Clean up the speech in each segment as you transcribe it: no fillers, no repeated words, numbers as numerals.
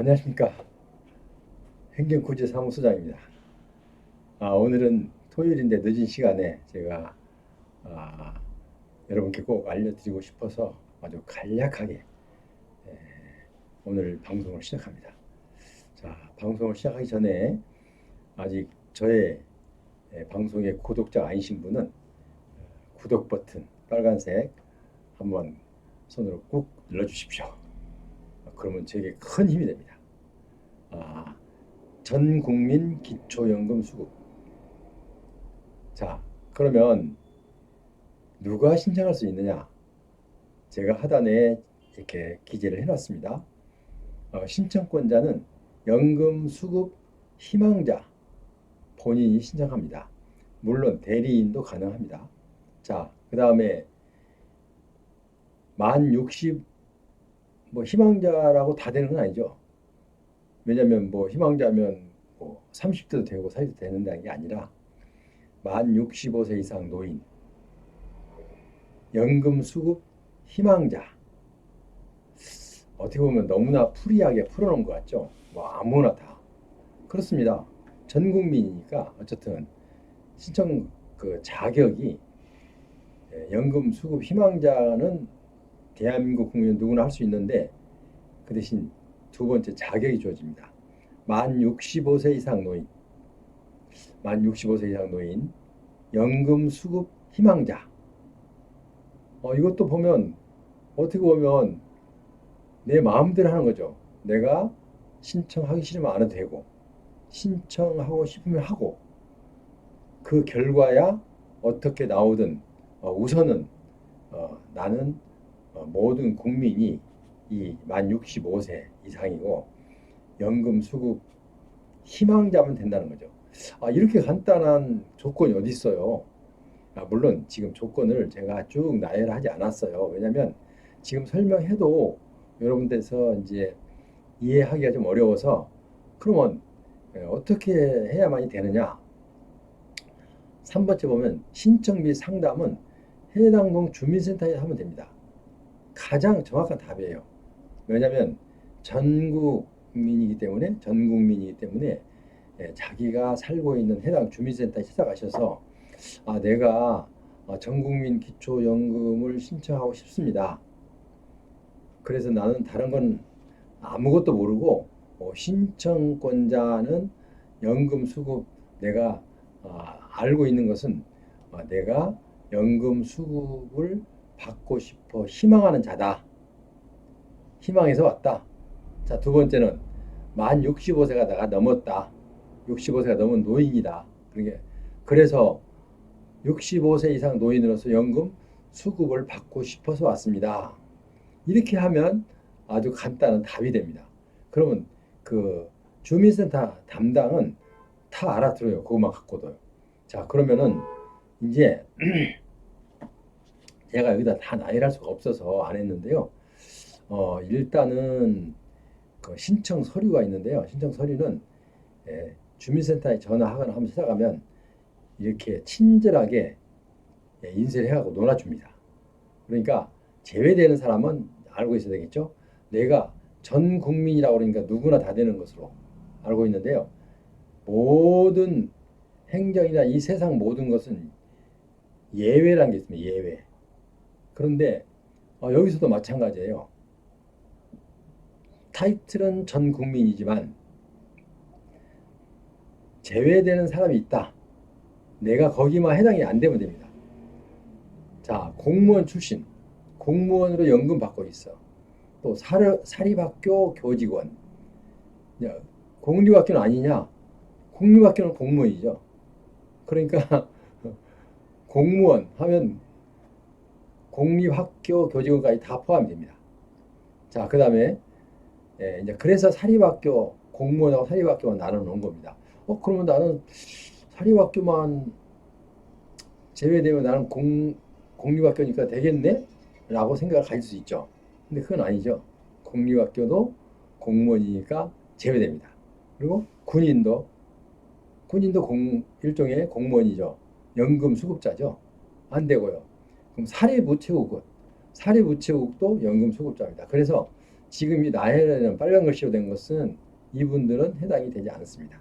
안녕하십니까. 행정구제 사무소장입니다. 오늘은 토요일인데 늦은 시간에 제가 아, 여러분께 꼭 알려드리고 싶어서 아주 간략하게 에, 오늘 방송을 시작합니다. 자, 방송을 시작하기 전에 아직 저의 방송의 구독자 아니신 분은 구독 버튼 빨간색 한번 손으로 꾹 눌러주십시오. 그러면 제게 큰 힘이 됩니다. 아, 전 국민 기초연금 수급. 자, 그러면 누가 신청할 수 있느냐? 제가 하단에 이렇게 기재를 해놨습니다. 신청권자는 연금 수급 희망자 본인이 신청합니다. 물론 대리인도 가능합니다. 자, 그 다음에 만 60, 뭐 희망자라고 다 되는 건 아니죠. 왜냐면 뭐 희망자면 뭐 30대도 되고 40대도 되는다는 게 아니라 만 65세 이상 노인, 연금 수급 희망자. 어떻게 보면 너무나 프리하게 풀어놓은 것 같죠? 뭐 아무나 다. 그렇습니다. 전 국민이니까 어쨌든 신청 그 자격이 연금 수급 희망자는 대한민국 국민 누구나 할 수 있는데 그 대신 두 번째 자격이 주어집니다. 만 65세 이상 노인, 만 65세 이상 노인, 연금 수급 희망자. 이것도 보면 어떻게 보면 내 마음대로 하는 거죠. 내가 신청하기 싫으면 안 해도 되고, 신청하고 싶으면 하고, 그 결과야 어떻게 나오든, 우선은, 나는 모든 국민이 이 만 65세 이상이고, 연금 수급 희망자면 된다는 거죠. 이렇게 간단한 조건이 어디 있어요? 물론 지금 조건을 제가 쭉 나열하지 않았어요. 왜냐면 지금 설명해도 여러분들께서 이제 이해하기가 좀 어려워서 그러면 어떻게 해야만이 되느냐? 3번째 보면 신청 및 상담은 해당 주민센터에 하면 됩니다. 가장 정확한 답이에요. 왜냐하면 전 국민이기 때문에 자기가 살고 있는 해당 주민센터에 찾아가셔서 내가 전 국민 기초연금을 신청하고 싶습니다. 그래서 나는 다른 건 아무것도 모르고 신청권자는 연금 수급 내가 알고 있는 것은 내가 연금 수급을 받고 싶어 희망하는 자다. 희망해서 왔다. 자, 두 번째는 만 65세가 내가 넘었다. 65세가 넘은 노인이다. 그래서 65세 이상 노인으로서 연금 수급을 받고 싶어서 왔습니다. 이렇게 하면 아주 간단한 답이 됩니다. 그러면 그 주민센터 담당은 다 알아들어요. 그것만 갖고도요. 자, 그러면은 이제 제가 여기다 다 나열할 수가 없어서 안 했는데요. 일단은 그 신청 서류가 있는데요. 신청 서류는 주민센터에 전화하거나 한번 찾아가면 이렇게 친절하게 인쇄를 해갖고 놀아줍니다. 그러니까 제외되는 사람은 알고 있어야 되겠죠. 내가 전 국민이라고 그러니까 누구나 다 되는 것으로 알고 있는데요. 모든 행정이나 이 세상 모든 것은 예외라는 게 있습니다. 예외. 그런데 여기서도 마찬가지예요. 타이틀은 전 국민이지만 제외되는 사람이 있다. 내가 거기만 해당이 안 되면 됩니다. 자, 공무원 출신, 공무원으로 연금 받고 있어. 또 사립학교 교직원. 공립학교는 아니냐? 공립학교는 공무원이죠. 그러니까 공무원 하면 공립학교 교직원까지 다 포함됩니다. 자, 그 다음에 이제 그래서 사립학교 공무원하고 사립학교만 나눠놓은 겁니다. 그러면 나는 사립학교만 제외되면 나는 공립학교니까 되겠네? 라고 생각을 가질 수 있죠. 근데 그건 아니죠. 공립학교도 공무원이니까 제외됩니다. 그리고 군인도 일종의 공무원이죠. 연금 수급자죠. 안 되고요. 그럼 사립우체국도 연금 수급자입니다. 그래서 지금 이 나열에는 빨간 글씨로 된 것은 이분들은 해당이 되지 않습니다.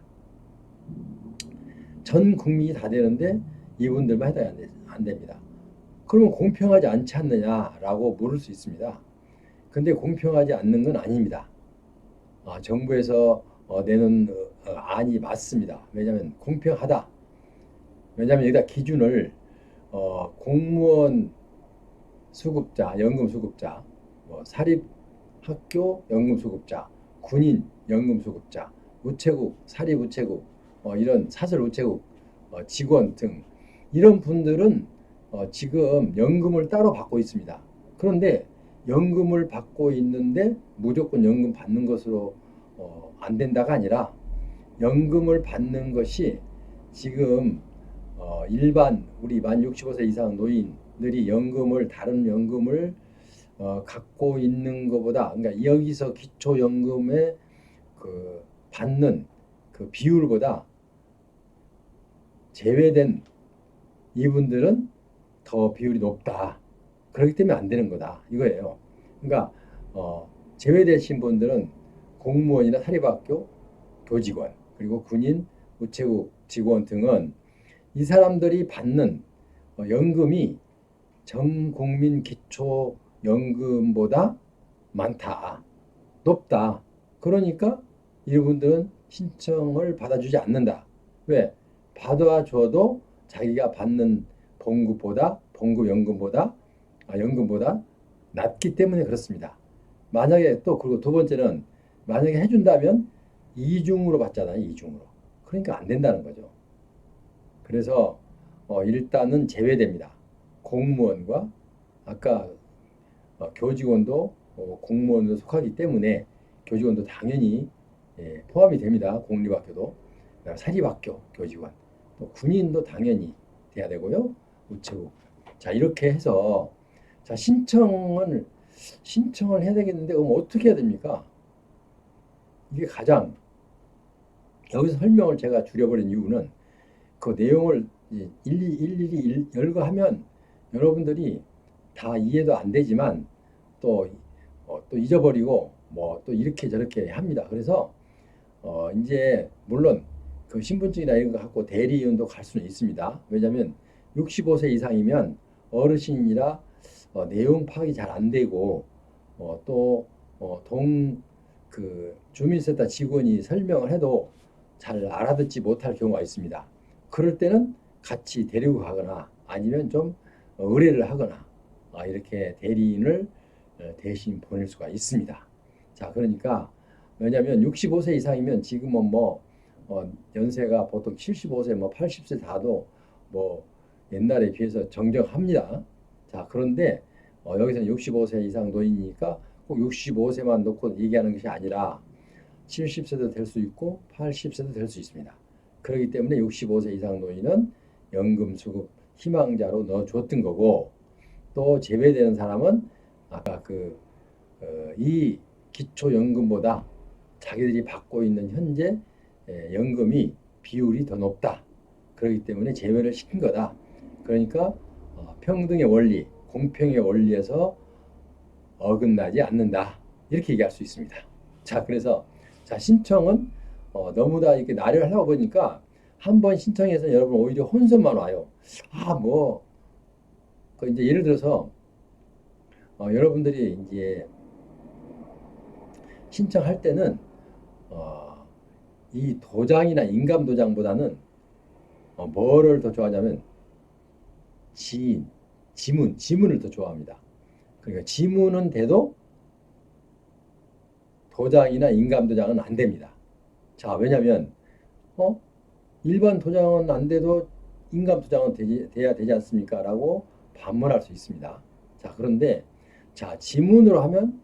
전 국민이 다 되는데 이분들만 해당이 안 됩니다. 그러면 공평하지 않지 않느냐라고 물을 수 있습니다. 근데 공평하지 않는 건 아닙니다. 정부에서 내는 안이 맞습니다. 왜냐하면 공평하다. 왜냐하면 여기다 기준을 공무원 수급자, 연금 수급자, 사립학교 연금 수급자, 군인 연금 수급자, 우체국, 사립우체국, 이런 사설 우체국 직원 등 이런 분들은 지금 연금을 따로 받고 있습니다. 그런데 연금을 받고 있는데 무조건 연금 받는 것으로 안 된다가 아니라 연금을 받는 것이 지금 일반 우리 만 65세 이상 노인들이 다른 연금을 갖고 있는 것보다, 그러니까 여기서 기초연금에 그 받는 그 비율보다 제외된 이분들은 더 비율이 높다. 그렇기 때문에 안 되는 거다. 이거예요. 그러니까 제외되신 분들은 공무원이나 사립학교 교직원, 그리고 군인, 우체국 직원 등은 이 사람들이 받는 연금이 전국민 기초연금보다 많다. 높다. 그러니까 이분들은 신청을 받아주지 않는다. 왜? 받아줘도 자기가 받는 연금보다 낮기 때문에 그렇습니다. 만약에 또 그리고 두 번째는 만약에 해준다면 이중으로 받잖아요. 이중으로. 그러니까 안 된다는 거죠. 그래서 일단은 제외됩니다. 공무원과 아까 교직원도 공무원으로 속하기 때문에 교직원도 당연히 포함이 됩니다. 공립학교도 사립학교 교직원, 또 군인도 당연히 돼야 되고요. 우체국. 자, 이렇게 해서 자 신청을 해야 되겠는데 그럼 어떻게 해야 됩니까? 이게 가장 여기서 설명을 제가 줄여버린 이유는 그 내용을 일일이 열거하면 여러분들이 다 이해도 안 되지만 또 잊어버리고 또 이렇게 저렇게 합니다. 그래서 이제 물론 그 신분증이나 이런 거 갖고 대리인도 갈 수는 있습니다. 왜냐하면 65세 이상이면 어르신이라 내용 파악이 잘 안 되고 그 주민센터 직원이 설명을 해도 잘 알아듣지 못할 경우가 있습니다. 그럴 때는 같이 데리고 가거나 아니면 좀 의뢰를 하거나 이렇게 대리인을 대신 보낼 수가 있습니다. 자, 그러니까 왜냐하면 65세 이상이면 지금은 연세가 보통 75세, 80세 다도 옛날에 비해서 정정합니다. 자, 그런데 여기서는 65세 이상 노인이니까 꼭 65세만 놓고 얘기하는 것이 아니라 70세도 될 수 있고 80세도 될 수 있습니다. 그렇기 때문에 65세 이상 노인은 연금 수급 희망자로 넣어줬던 거고, 또 제외되는 사람은 아까 이 기초연금보다 자기들이 받고 있는 현재 연금이 비율이 더 높다. 그렇기 때문에 제외를 시킨 거다. 그러니까 평등의 원리, 공평의 원리에서 어긋나지 않는다. 이렇게 얘기할 수 있습니다. 자, 그래서 신청은 너무 다 이렇게 나열하려고 보니까 한 번 신청해서 여러분 오히려 혼선만 와요. 이제 예를 들어서 여러분들이 이제 신청할 때는 이 도장이나 인감 도장보다는 뭐를 더 좋아하냐면 지문을 더 좋아합니다. 그러니까 지문은 돼도 도장이나 인감 도장은 안 됩니다. 자, 왜냐면 일반 도장은 안 돼도 인감 도장은 돼야 되지 않습니까? 라고 반문할 수 있습니다. 자, 그런데 지문으로 하면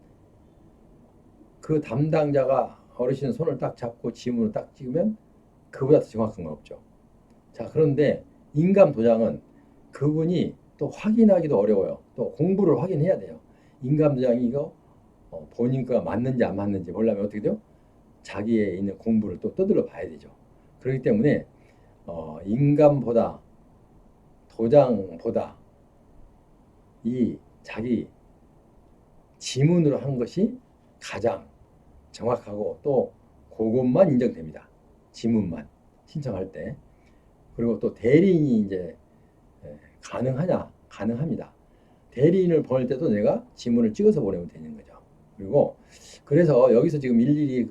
그 담당자가 어르신 손을 딱 잡고 지문을 딱 찍으면 그보다 더 정확한 건 없죠. 자, 그런데 인감 도장은 그분이 또 확인하기도 어려워요. 또 공부를 확인해야 돼요. 인감 도장이 이거 본인 거가 맞는지 안 맞는지 보려면 어떻게 돼요? 자기의 있는 공부를 또 떠들어 봐야 되죠. 그렇기 때문에 인감보다 도장보다 이 자기 지문으로 한 것이 가장 정확하고 또 그것만 인정됩니다. 지문만 신청할 때. 그리고 또 대리인이 이제 가능하냐? 가능합니다. 대리인을 보낼 때도 내가 지문을 찍어서 보내면 되는 거죠. 그리고 그래서 여기서 지금 일일이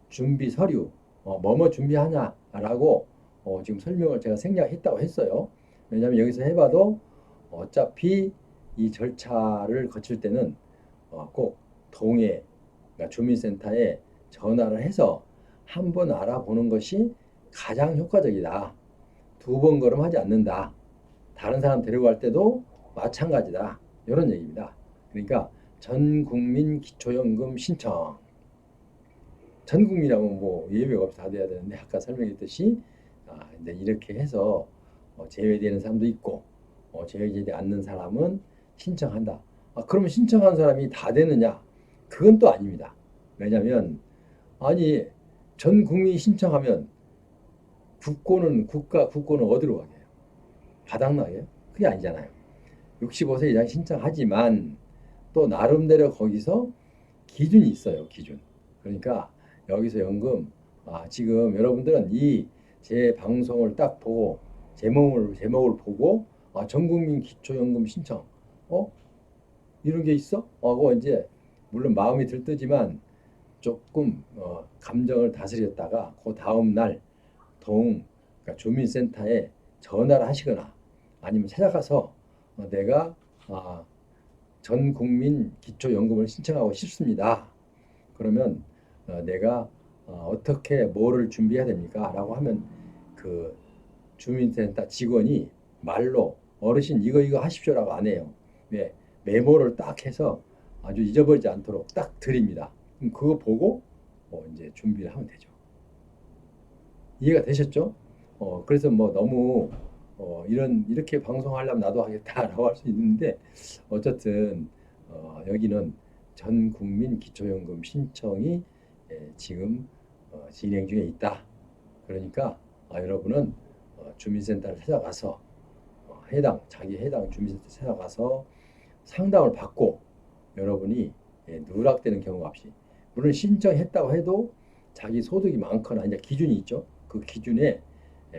준비 서류 뭐뭐 준비하냐라고 지금 설명을 제가 생략했다고 했어요. 왜냐하면 여기서 해봐도 어차피 이 절차를 거칠 때는 꼭 동해 그러니까 주민센터에 전화를 해서 한번 알아보는 것이 가장 효과적이다. 두 번 걸음하지 않는다. 다른 사람 데려갈 때도 마찬가지다. 이런 얘기입니다. 그러니까 전 국민 기초연금 신청. 전 국민이라면 뭐 예외가 없이 다 돼야 되는데 아까 설명했듯이 이제 이렇게 해서 제외되는 사람도 있고 제외되지 않는 사람은 신청한다. 그러면 신청한 사람이 다 되느냐? 그건 또 아닙니다. 왜냐하면 아니 전 국민이 신청하면 국고는 어디로 가게요? 바닥나게요? 그게 아니잖아요. 65세 이상 신청하지만 또 나름대로 거기서 기준이 있어요. 기준. 그러니까 여기서 연금 지금 여러분들은 이 제 방송을 딱 보고 제목을 보고 전국민 기초연금 신청 이런 게 있어? 하고 이제 물론 마음이 들뜨지만 조금 감정을 다스렸다가 그 다음 날 그러니까 주민센터에 전화를 하시거나 아니면 찾아가서 내가 전 국민 기초연금을 신청하고 싶습니다. 그러면 내가 어떻게 뭐를 준비해야 됩니까? 라고 하면 그 주민센터 직원이 말로 어르신 이거 하십시오라고 안 해요. 왜? 메모를 딱 해서 아주 잊어버리지 않도록 딱 드립니다. 그럼 그거 보고 이제 준비를 하면 되죠. 이해가 되셨죠? 그래서 뭐 너무 이렇게 방송하려면 나도 하겠다라고 할 수 있는데 어쨌든 여기는 전 국민 기초연금 신청이 지금 진행 중에 있다. 그러니까 여러분은 주민센터를 찾아가서 자기 해당 주민센터 찾아가서 상담을 받고 여러분이 누락되는 경우가 없이 물론 신청했다고 해도 자기 소득이 많거나 이제 기준이 있죠. 그 기준에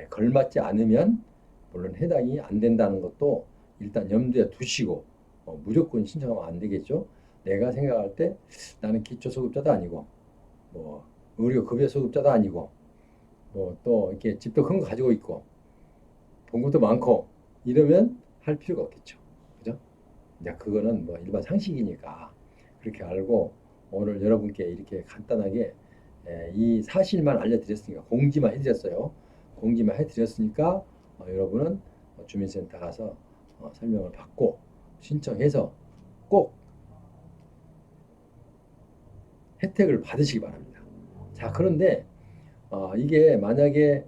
걸맞지 않으면 물론 해당이 안 된다는 것도 일단 염두에 두시고 무조건 신청하면 안 되겠죠. 내가 생각할 때 나는 기초소득자도 아니고 뭐 의료급여소득자도 아니고 뭐 또 이렇게 집도 큰 거 가지고 있고 봉급도 많고 이러면 할 필요가 없겠죠. 그죠? 이제 그거는 뭐 일반 상식이니까 그렇게 알고 오늘 여러분께 이렇게 간단하게 이 사실만 알려드렸으니까 공지만 해드렸어요. 공지만 해드렸으니까 여러분은 주민센터 가서 설명을 받고 신청해서 꼭 혜택을 받으시기 바랍니다. 자, 그런데 이게 만약에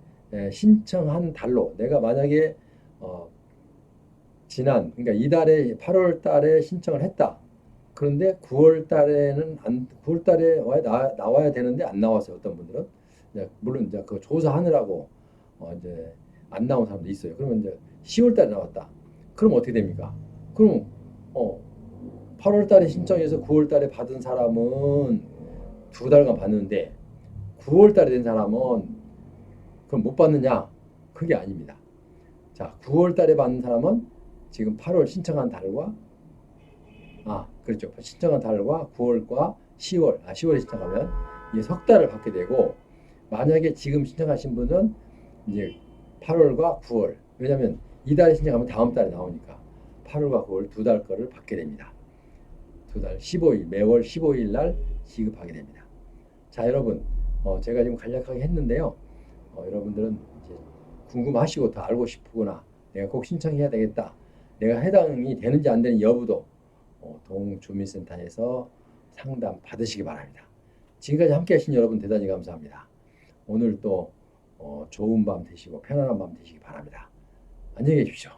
신청한 달로 내가 만약에 그러니까 이달에 8월 달에 신청을 했다. 그런데 9월 달에는 9월 달에 나와야 되는데 안 나왔어요. 어떤 분들은 물론 이제 그 조사하느라고 이제 안 나온 사람도 있어요. 그러면 이제 10월 달에 나왔다. 그럼 어떻게 됩니까? 그럼 8월 달에 신청해서 9월 달에 받은 사람은 2달간 받는데 9월 달에 된 사람은 그럼 못 받느냐? 그게 아닙니다. 자, 9월 달에 받는 사람은 지금 8월 신청한 달과 그렇죠. 신청한 달과 9월과 10월, 10월에 신청하면 이제 석 달을 받게 되고 만약에 지금 신청하신 분은 이제 8월과 9월 왜냐하면 이달에 신청하면 다음 달에 나오니까 8월과 9월 2달 거를 받게 됩니다. 2달 15일 매월 15일 날 지급하게 됩니다. 자, 여러분 제가 지금 간략하게 했는데요. 여러분들은 이제 궁금하시고 더 알고 싶으거나 내가 꼭 신청해야 되겠다. 내가 해당이 되는지 안 되는 여부도 동주민센터에서 상담 받으시기 바랍니다. 지금까지 함께 하신 여러분 대단히 감사합니다. 오늘 또 좋은 밤 되시고 편안한 밤 되시기 바랍니다. 안녕히 계십시오.